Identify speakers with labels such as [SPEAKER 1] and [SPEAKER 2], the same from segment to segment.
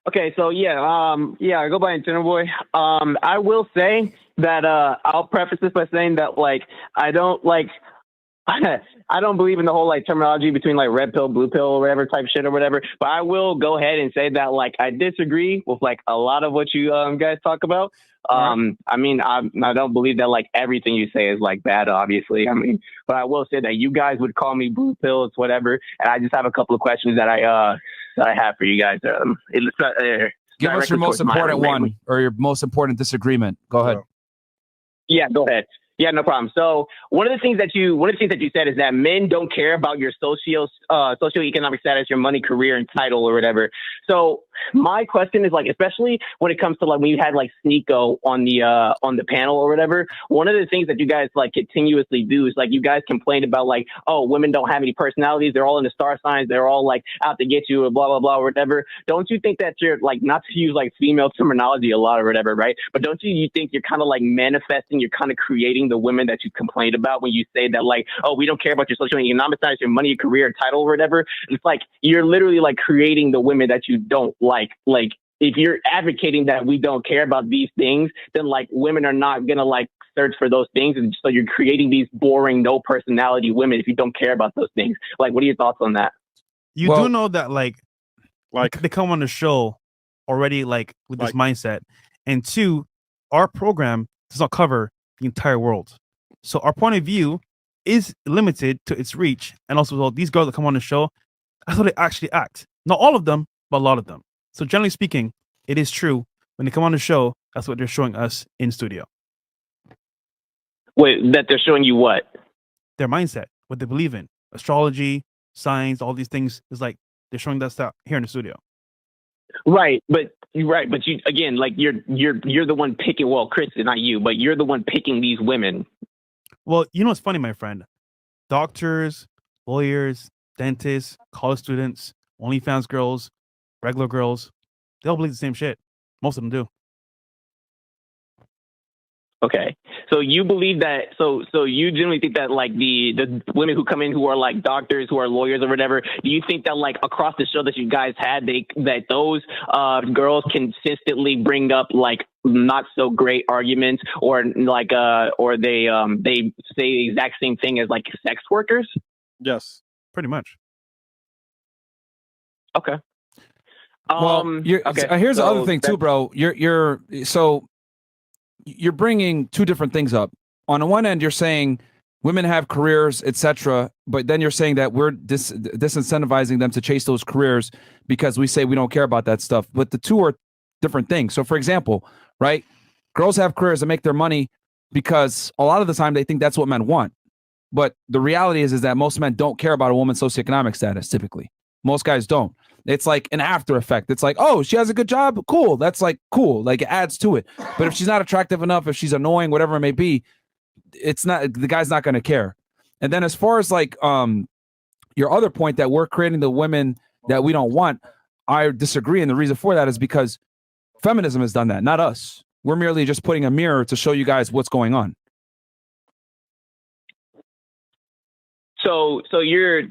[SPEAKER 1] Okay, so yeah, I go by Internal Boy. I will say that I'll preface this by saying that like I don't like I don't believe in the whole like terminology between like red pill, blue pill, or whatever type shit or whatever. But I will go ahead and say that like I disagree with like a lot of what you guys talk about.
[SPEAKER 2] Right.
[SPEAKER 1] I mean, I don't believe that like everything you say is like bad, obviously. I mean, but I will say that you guys would call me blue pills, whatever. And I just have a couple of questions that I have for you guys. It's
[SPEAKER 3] Give us your
[SPEAKER 1] directed
[SPEAKER 3] most
[SPEAKER 1] towards my
[SPEAKER 3] important
[SPEAKER 1] mainly.
[SPEAKER 3] one or your most important disagreement. Go ahead.
[SPEAKER 1] Yeah, go ahead. Yeah, no problem. So one of the things that you said is that men don't care about your socioeconomic status, your money, career, and title or whatever. So my question is like, especially when it comes to like when you had like Sneeko on the panel or whatever, one of the things that you guys like continuously do is like you guys complain about like, oh, women don't have any personalities, they're all in the star signs, they're all like out to get you or blah blah blah or whatever. Don't you think that you're like, not to use like female terminology a lot or whatever, right? But don't you think you're kind of like manifesting, you're kind of creating the women that you complained about when you say that like, oh, we don't care about your social and economic status, your money, your career, title or whatever. It's like you're literally like creating the women that you don't like. Like if you're advocating that we don't care about these things, then like women are not gonna like search for those things, and so you're creating these boring, no personality women if you don't care about those things. Like, what are your thoughts on that?
[SPEAKER 2] You do know that like they come on the show already like with this mindset, and two, our program does not cover the entire world. So our point of view is limited to its reach. And also, well, these girls that come on the show, that's how they actually act. Not all of them, but a lot of them. So generally speaking, it is true. When they come on the show, that's what they're showing us in studio.
[SPEAKER 1] Wait, that they're showing you what?
[SPEAKER 2] Their mindset, what they believe in. Astrology, science, all these things is like they're showing that stuff here in the studio.
[SPEAKER 1] Right, but you again, like you're the one picking. Well, Chris, not you, but you're the one picking these women.
[SPEAKER 2] Well, you know what's funny, my friend? Doctors, lawyers, dentists, college students, OnlyFans girls, regular girls, they all believe the same shit. Most of them do.
[SPEAKER 1] Okay, so you believe that? So you generally think that like the women who come in who are like doctors, who are lawyers or whatever, do you think that like across the show that you guys had, that those girls consistently bring up like not so great arguments, or like or they say the exact same thing as like sex workers?
[SPEAKER 2] Yes, pretty much.
[SPEAKER 1] Okay.
[SPEAKER 3] Well, here's the other thing too, bro. You're bringing two different things up. On the one end, you're saying women have careers, etc., but then you're saying that we're disincentivizing them to chase those careers because we say we don't care about that stuff. But the two are different things. So, for example, right, girls have careers and make their money because a lot of the time they think that's what men want. But the reality is that most men don't care about a woman's socioeconomic status. Typically, most guys don't. It's like an after effect. It's like, oh, she has a good job. Cool. That's like cool. Like it adds to it. But if she's not attractive enough, if she's annoying, whatever it may be, it's not, the guy's not going to care. And then as far as like your other point that we're creating the women that we don't want, I disagree. And the reason for that is because feminism has done that, not us. We're merely just putting a mirror to show you guys what's going on.
[SPEAKER 1] So you're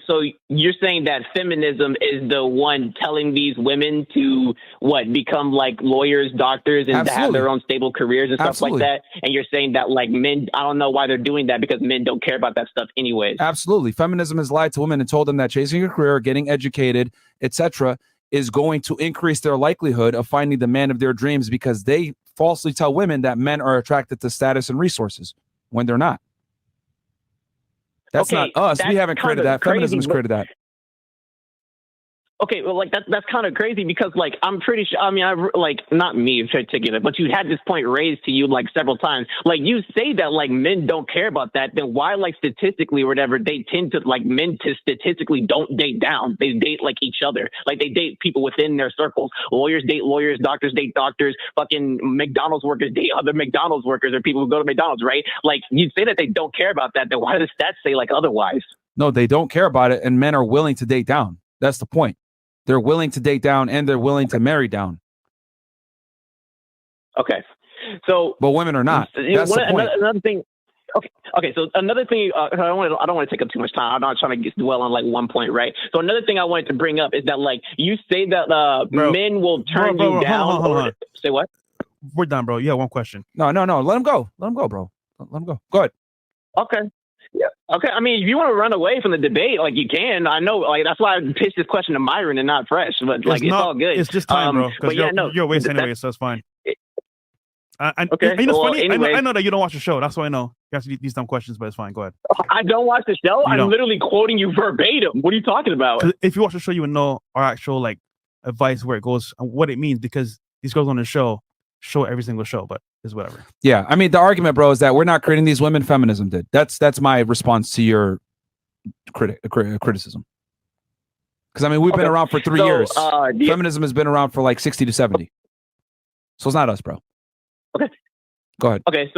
[SPEAKER 1] saying that feminism is the one telling these women to become like lawyers, doctors, and to have their own stable careers and stuff like that. And you're saying that like men, I don't know why they're doing that, because men don't care about that stuff anyways.
[SPEAKER 3] Absolutely. Feminism has lied to women and told them that chasing a career, getting educated, etc., is going to increase their likelihood of finding the man of their dreams, because they falsely tell women that men are attracted to status and resources when they're not. That's not us. We haven't created that. Feminism has created that.
[SPEAKER 1] Okay, well, like that's kind of crazy, because like I'm pretty sure. I mean, not me in particular, but you had this point raised to you like several times. Like you say that like men don't care about that. Then why, like statistically or whatever, they tend to like men to statistically don't date down. They date like each other. Like they date people within their circles. Lawyers date lawyers. Doctors date doctors. Fucking McDonald's workers date other McDonald's workers or people who go to McDonald's. Right? Like you say that they don't care about that. Then why does that say like otherwise?
[SPEAKER 3] No, they don't care about it, and men are willing to date down. That's the point. They're willing to date down, and they're willing to marry down.
[SPEAKER 1] Okay. So,
[SPEAKER 3] but women are not. That's the point.
[SPEAKER 1] Another thing. Okay. So another thing, I don't want to take up too much time. I'm not trying to dwell on like one point, right? So another thing I wanted to bring up is that like you say that men will turn you down.
[SPEAKER 2] Hold on.
[SPEAKER 1] Say what?
[SPEAKER 2] We're done, bro. Yeah, one question.
[SPEAKER 3] No. Let him go. Let him go, bro. Let him go. Go ahead.
[SPEAKER 1] Okay. Yeah. Okay. I mean, if you want to run away from the debate, like you can. I know. Like that's why I pitched this question to Myron and not Fresh. But like it's all good.
[SPEAKER 2] It's just time, bro. Because you're wasting anyway, so it's fine. Okay. You know, well, funny. Anyway, I know that you don't watch the show. That's why I know you have to these dumb questions, but it's fine. Go ahead.
[SPEAKER 1] I don't watch the show. I'm literally quoting you verbatim. What are you talking about?
[SPEAKER 2] If you watch the show, you would know our actual like advice, where it goes, and what it means, because these girls on the show every single show, but it's whatever.
[SPEAKER 3] Yeah, I mean, the argument, bro, is that we're not creating these women. Feminism did. That's my response to your criticism. Because I mean, we've been around for 3 years. Feminism has been around for like 60 to 70. So it's not us, bro.
[SPEAKER 1] Okay.
[SPEAKER 3] Go ahead.
[SPEAKER 1] Okay.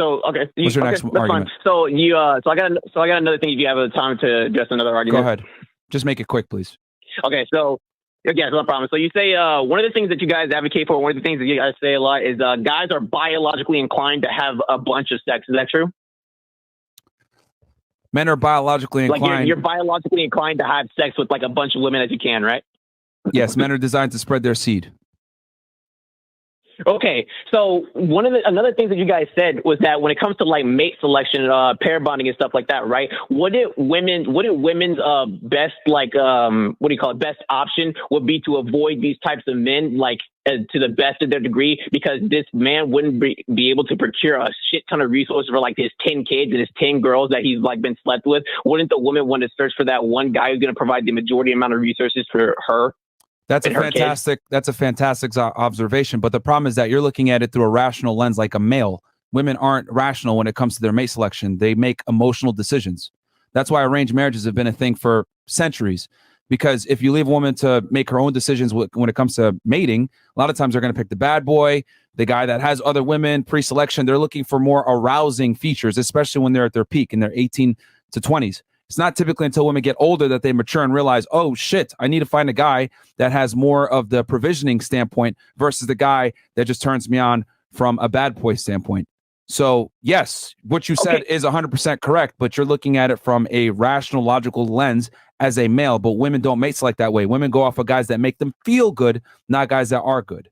[SPEAKER 3] What's your next argument?
[SPEAKER 1] Fine. So I got another thing. If you have the time to address another argument,
[SPEAKER 3] go ahead. Just make it quick, please.
[SPEAKER 1] Okay. So. Yeah, no problem. So you say one of the things that you guys advocate for, one of the things that you guys say a lot is guys are biologically inclined to have a bunch of sex. Is that true?
[SPEAKER 3] Men are biologically inclined.
[SPEAKER 1] Like you're biologically inclined to have sex with like a bunch of women as you can, right?
[SPEAKER 3] Yes, men are designed to spread their seed.
[SPEAKER 1] Okay, so another thing that you guys said was that when it comes to like mate selection, pair bonding and stuff like that, right? What if women's best best option would be to avoid these types of men, like to the best of their degree, because this man wouldn't be able to procure a shit ton of resources for like his 10 kids and his 10 girls that he's like been slept with. Wouldn't the woman want to search for that one guy who's going to provide the majority amount of resources for her?
[SPEAKER 3] That's a fantastic observation. But the problem is that you're looking at it through a rational lens, like a male. Women aren't rational when it comes to their mate selection. They make emotional decisions. That's why arranged marriages have been a thing for centuries. Because if you leave a woman to make her own decisions when it comes to mating, a lot of times they're going to pick the bad boy, the guy that has other women pre-selection. They're looking for more arousing features, especially when they're at their peak in their 18 to 20s. It's not typically until women get older that they mature and realize, oh, shit, I need to find a guy that has more of the provisioning standpoint versus the guy that just turns me on from a bad boy standpoint. So, yes, what you said is 100% correct, but you're looking at it from a rational, logical lens as a male. But women don't mate select that way. Women go off of guys that make them feel good, not guys that are good.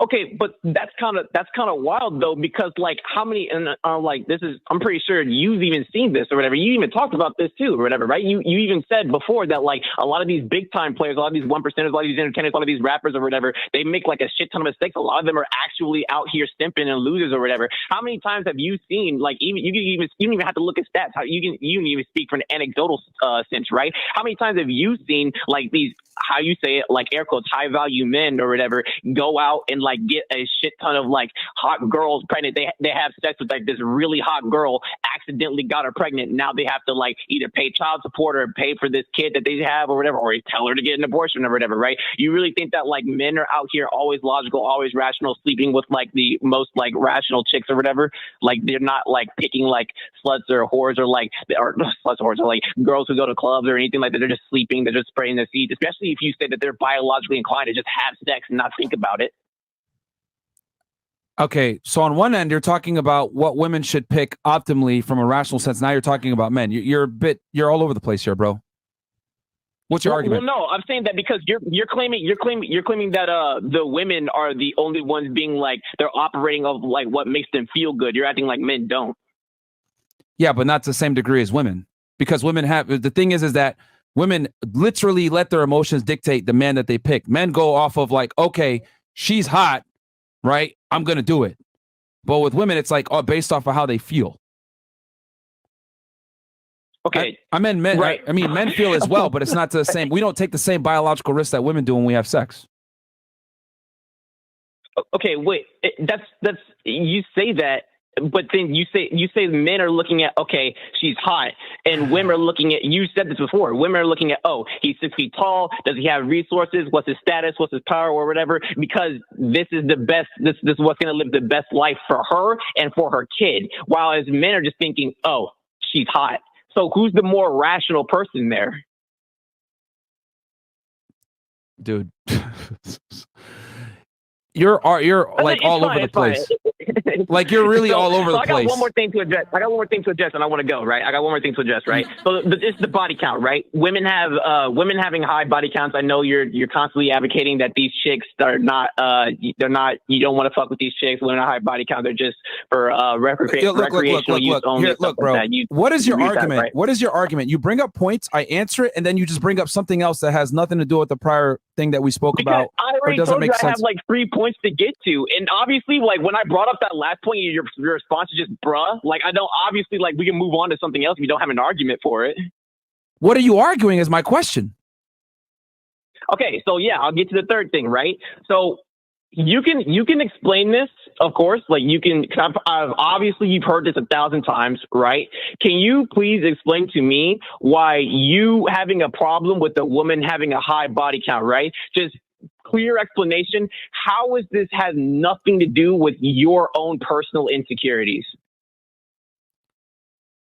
[SPEAKER 1] Okay, but that's kind of wild though, because like how many and like this is, I'm pretty sure you've even seen this or whatever. You even talked about this too or whatever, right? You even said before that like a lot of these big time players, a lot of these 1%ers, a lot of these entertainers, a lot of these rappers or whatever, they make like a shit ton of mistakes. A lot of them are actually out here stimping and losers or whatever. How many times have you seen like you don't even have to look at stats? How you can even speak from an anecdotal sense, right? How many times have you seen like these, how you say it, like air quotes, high value men or whatever, go out and like get a shit ton of like hot girls pregnant. They have sex with like this really hot girl, accidentally got her pregnant. Now they have to like either pay child support or pay for this kid that they have or whatever, or tell her to get an abortion or whatever, right? You really think that like men are out here always logical, always rational, sleeping with like the most like rational chicks or whatever? Like they're not like picking like sluts or whores or like, or not sluts or whores, or like girls who go to clubs or anything like that. They're just sleeping. They're just spraying their seeds, especially if you say that they're biologically inclined to just have sex and not think about it.
[SPEAKER 3] Okay, so on one end, you're talking about what women should pick optimally from a rational sense. Now you're talking about men. You're all over the place here, bro. What's your argument?
[SPEAKER 1] Well, no, I'm saying that because you're claiming that the women are the only ones being like they're operating of like what makes them feel good. You're acting like men don't.
[SPEAKER 3] Yeah, but not to the same degree as women, because women have, the thing is that women literally let their emotions dictate the man that they pick. Men go off of like, okay, she's hot, right? I'm going to do it. But with women, it's like based off of how they feel.
[SPEAKER 1] Okay.
[SPEAKER 3] I mean, men,
[SPEAKER 1] right.
[SPEAKER 3] I mean, men feel as well, but it's not the same. We don't take the same biological risks that women do when we have sex.
[SPEAKER 1] Okay, wait, that's you say that, but then you say men are looking at, okay, she's hot, and women are looking at, you said this before, women are looking at, oh, he's 6 feet tall, does he have resources, what's his status, what's his power or whatever, because this is the best, this is what's going to live the best life for her and for her kid, while as men are just thinking, oh, she's hot. So who's the more rational person there?
[SPEAKER 3] Dude. You're like all over the place. Like you're really all over the
[SPEAKER 1] I got
[SPEAKER 3] place.
[SPEAKER 1] one more thing to address. And I want to go, right? I got one more thing to address, right? So it's the body count, right? Women having high body counts. I know you're constantly advocating that these chicks are not, you don't want to fuck with these chicks. Women have high body count. They're just for recreational use only.
[SPEAKER 3] Here, look, bro. What is your argument?
[SPEAKER 1] Right?
[SPEAKER 3] What is your argument? You bring up points, I answer it, and then you just bring up something else that has nothing to do with the prior thing that we spoke about.
[SPEAKER 1] I already told you I have like 3 points to get to, and obviously, like when I brought up that last point, your response is just bruh. Like I don't obviously like we can move on to something else if you don't have an argument for it.
[SPEAKER 3] What are you arguing is my question.
[SPEAKER 1] Okay, so yeah, I'll get to the third thing, right? So you can explain this, of course, like you can. I've obviously you've heard this 1,000 times, right? Can you please explain to me why you having a problem with a woman having a high body count, right? Just clear explanation. How is this has nothing to do with your own personal insecurities?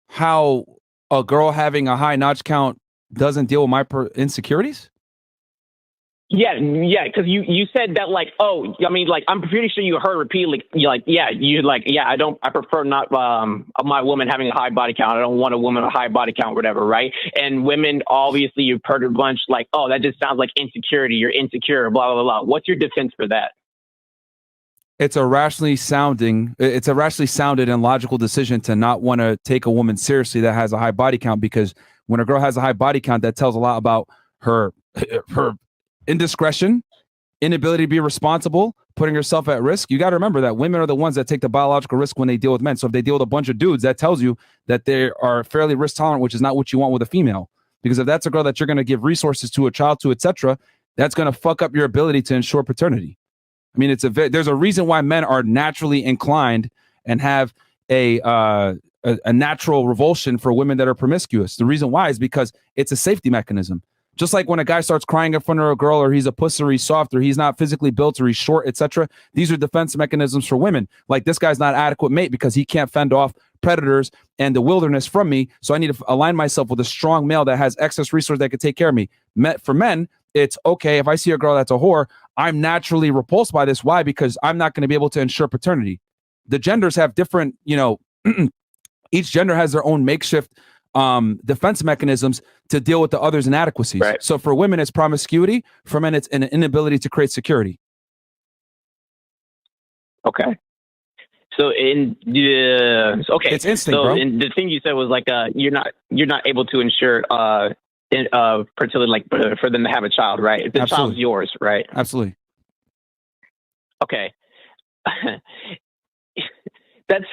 [SPEAKER 3] How a girl having a high notch count doesn't deal with my insecurities?
[SPEAKER 1] Yeah, because you said that like, oh, I mean, like, I'm pretty sure you heard repeatedly, I prefer not my woman having a high body count. I don't want a woman with a high body count, whatever, right? And women, obviously, you've heard a bunch like, oh, that just sounds like insecurity. You're insecure, blah, blah, blah. What's your defense for that?
[SPEAKER 3] It's a rationally sounded and logical decision to not want to take a woman seriously that has a high body count, because when a girl has a high body count, that tells a lot about her indiscretion, inability to be responsible, putting herself at risk. You got to remember that women are the ones that take the biological risk when they deal with men. So if they deal with a bunch of dudes, that tells you that they are fairly risk tolerant, which is not what you want with a female. Because if that's a girl that you're going to give resources to, a child to, etc., that's going to fuck up your ability to ensure paternity. I mean, there's a reason why men are naturally inclined and have a natural revulsion for women that are promiscuous. The reason why is because it's a safety mechanism. Just like when a guy starts crying in front of a girl, or he's a puss, or he's soft, or he's not physically built, or he's short, etc. These are defense mechanisms for women. Like, this guy's not adequate mate because he can't fend off predators and the wilderness from me. So I need to align myself with a strong male that has excess resource that can take care of me. For men, it's okay. If I see a girl that's a whore, I'm naturally repulsed by this. Why? Because I'm not going to be able to ensure paternity. The genders have different, each gender has their own makeshift defense mechanisms to deal with the other's inadequacies.
[SPEAKER 1] Right.
[SPEAKER 3] So for women, it's promiscuity. For men, it's an inability to create security.
[SPEAKER 1] Okay. So it's instinct,
[SPEAKER 3] bro.
[SPEAKER 1] And the thing you said was like, you're not able to ensure fertility, like for them to have a child, right? The child's yours, right?
[SPEAKER 3] Absolutely.
[SPEAKER 1] Okay. That's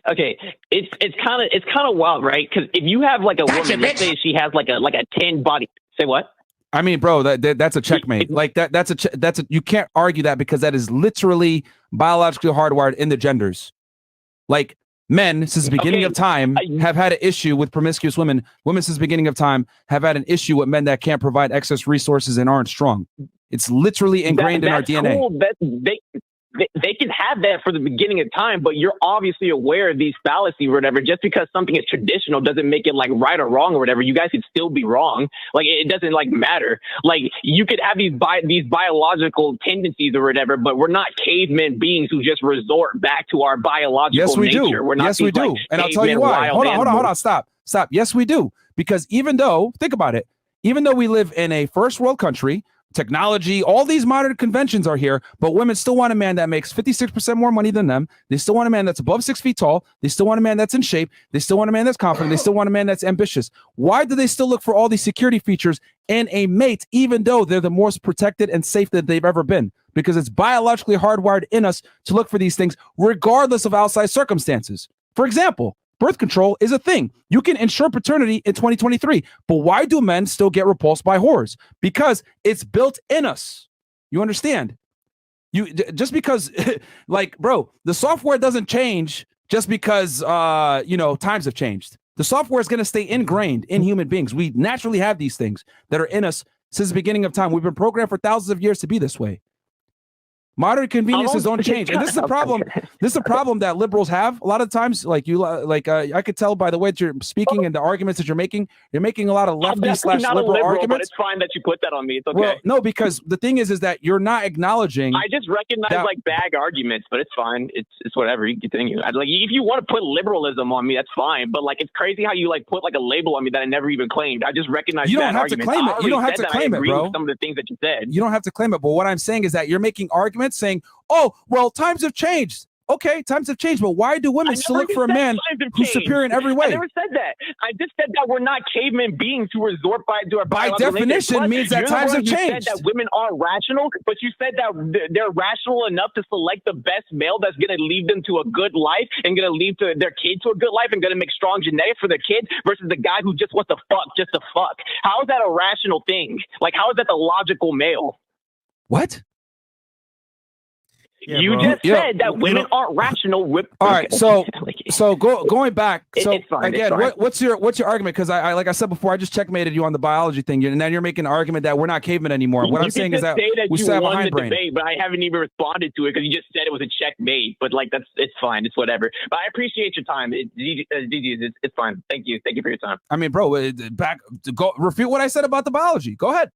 [SPEAKER 1] okay. It's kind of wild, right? Because if you have like a woman, let's say she has like a 10 body. Say what?
[SPEAKER 3] I mean, bro, that's a checkmate. Like that's a you can't argue that, because that is literally biologically hardwired in the genders. Like, men since the beginning of time have had an issue with promiscuous women. Women since the beginning of time have had an issue with men that can't provide excess resources and aren't strong. It's literally ingrained in our DNA.
[SPEAKER 1] Cool. They can have that for the beginning of time, but you're obviously aware of these fallacies or whatever. Just because something is traditional doesn't make it like right or wrong or whatever. You guys could still be wrong. Like, it doesn't like matter. Like, you could have these biological tendencies or whatever, but we're not cavemen beings who just resort back to our biological nature.
[SPEAKER 3] Do.
[SPEAKER 1] We're not
[SPEAKER 3] yes, we do.
[SPEAKER 1] Like,
[SPEAKER 3] and I'll tell you why. Hold on. Stop. Yes, we do. Because even though we live in a first world country, technology, all these modern conventions are here, but women still want a man that makes 56% more money than them. They still want a man that's above 6 feet tall. They still want a man that's in shape. They still want a man that's confident. They still want a man that's ambitious. Why do they still look for all these security features in a mate, even though they're the most protected and safe that they've ever been? Because it's biologically hardwired in us to look for these things, regardless of outside circumstances. For example, birth control is a thing. You can ensure paternity in 2023. But why do men still get repulsed by whores? Because it's built in us. You understand? Just because, like, bro, the software doesn't change just because, times have changed. The software is going to stay ingrained in human beings. We naturally have these things that are in us since the beginning of time. We've been programmed for thousands of years to be this way. Modern conveniences don't change, and this is the problem. This is a problem that liberals have a lot of times. Like I could tell by the way that you're speaking and the arguments that you're making a lot of lefty / liberal arguments.
[SPEAKER 1] But it's fine that you put that on me. It's okay.
[SPEAKER 3] Well, no, because the thing is that you're not acknowledging.
[SPEAKER 1] I just recognize like bag arguments, but it's fine. It's whatever. You continue. Like if you want to put liberalism on me, that's fine. But like it's crazy how you like put like a label on me that I never even claimed. I just recognize
[SPEAKER 3] you don't have to claim it. You don't have to claim it, bro.
[SPEAKER 1] Some of the things that you said.
[SPEAKER 3] You don't have to claim it. But what I'm saying is that you're making arguments saying, oh, well, times have changed. Okay, times have changed, but why do women still look for a man who's superior in every way?
[SPEAKER 1] I never said that. I just said that we're not caveman beings who resort to our
[SPEAKER 3] by definition means that times have changed.
[SPEAKER 1] You said that women are rational, but you said that they're rational enough to select the best male that's going to lead them to a good life and going to lead to their kid to a good life and going to make strong genetics for their kid versus the guy who just wants to fuck just to fuck. How is that a rational thing? Like, how is that the logical male?
[SPEAKER 3] What?
[SPEAKER 1] Yeah, you just said that women aren't rational.
[SPEAKER 3] All right, so going back. So
[SPEAKER 1] it's fine,
[SPEAKER 3] again, what's your argument? Because I like I said before, I just checkmated you on the biology thing, and then you're making an argument that we're not cavemen anymore. What I'm saying is that we still have a hindbrain.
[SPEAKER 1] Debate, but I haven't even responded to it because you just said it was a checkmate. But like it's fine, it's whatever. But I appreciate your time, it's fine. Thank you for your time.
[SPEAKER 3] I mean, bro, go refute what I said about the biology. Go ahead.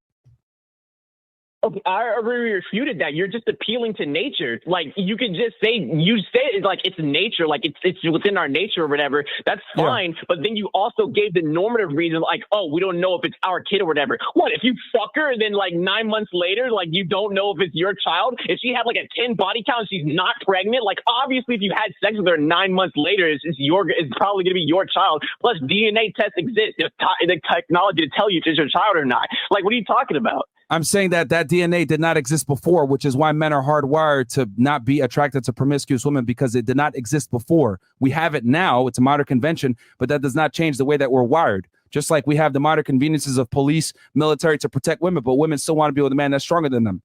[SPEAKER 1] Okay, I already refuted that. You're just appealing to nature. Like you could just say it's like it's nature, like it's within our nature or whatever. That's fine. Yeah. But then you also gave the normative reason, like, oh, we don't know if it's our kid or whatever. What if you fuck her and then like 9 months later, like you don't know if it's your child? If she had like a 10 body count, and she's not pregnant. Like obviously, if you had sex with her 9 months later, it's probably gonna be your child. Plus DNA tests exist. There's the technology to tell you if it's your child or not. Like what are you talking about?
[SPEAKER 3] I'm saying that DNA did not exist before, which is why men are hardwired to not be attracted to promiscuous women because it did not exist before. We have it now. It's a modern convention, but that does not change the way that we're wired. Just like we have the modern conveniences of police, military to protect women, but women still want to be with a man that's stronger than them.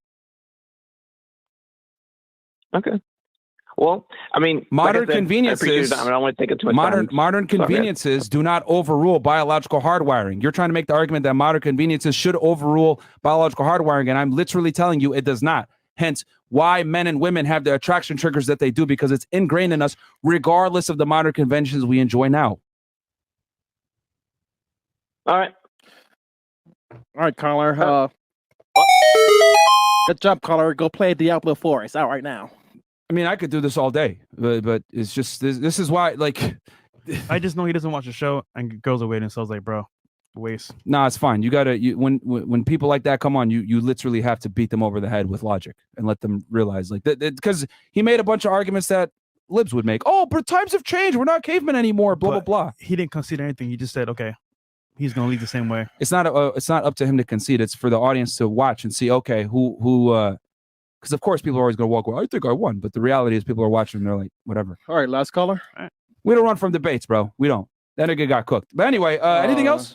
[SPEAKER 1] Okay. Well, I mean,
[SPEAKER 3] modern conveniences.
[SPEAKER 1] I don't want to take it too much time.
[SPEAKER 3] Modern conveniences do not overrule biological hardwiring. You're trying to make the argument that modern conveniences should overrule biological hardwiring, and I'm literally telling you it does not. Hence, why men and women have the attraction triggers that they do, because it's ingrained in us, regardless of the modern conventions we enjoy now.
[SPEAKER 1] All right,
[SPEAKER 4] caller. Good job, caller. Go play Diablo 4. It's out right now.
[SPEAKER 3] I mean, I could do this all day, but it's just this is why, like,
[SPEAKER 2] I just know he doesn't watch the show and girls are waiting. So I was like, bro, waste.
[SPEAKER 3] Nah, it's fine. You gotta when people like that come on, you literally have to beat them over the head with logic and let them realize, like, because he made a bunch of arguments that libs would make. Oh, but times have changed. We're not cavemen anymore. Blah blah blah.
[SPEAKER 2] He didn't concede anything. He just said, okay, he's gonna lead the same way.
[SPEAKER 3] It's not up to him to concede. It's for the audience to watch and see. Okay, who. Because of course people are always going to walk away. I think I won, but the reality is people are watching and they're like, whatever.
[SPEAKER 4] All right, last caller.
[SPEAKER 3] We don't run from debates, bro. We don't. That nigga got cooked. But anyway, anything else?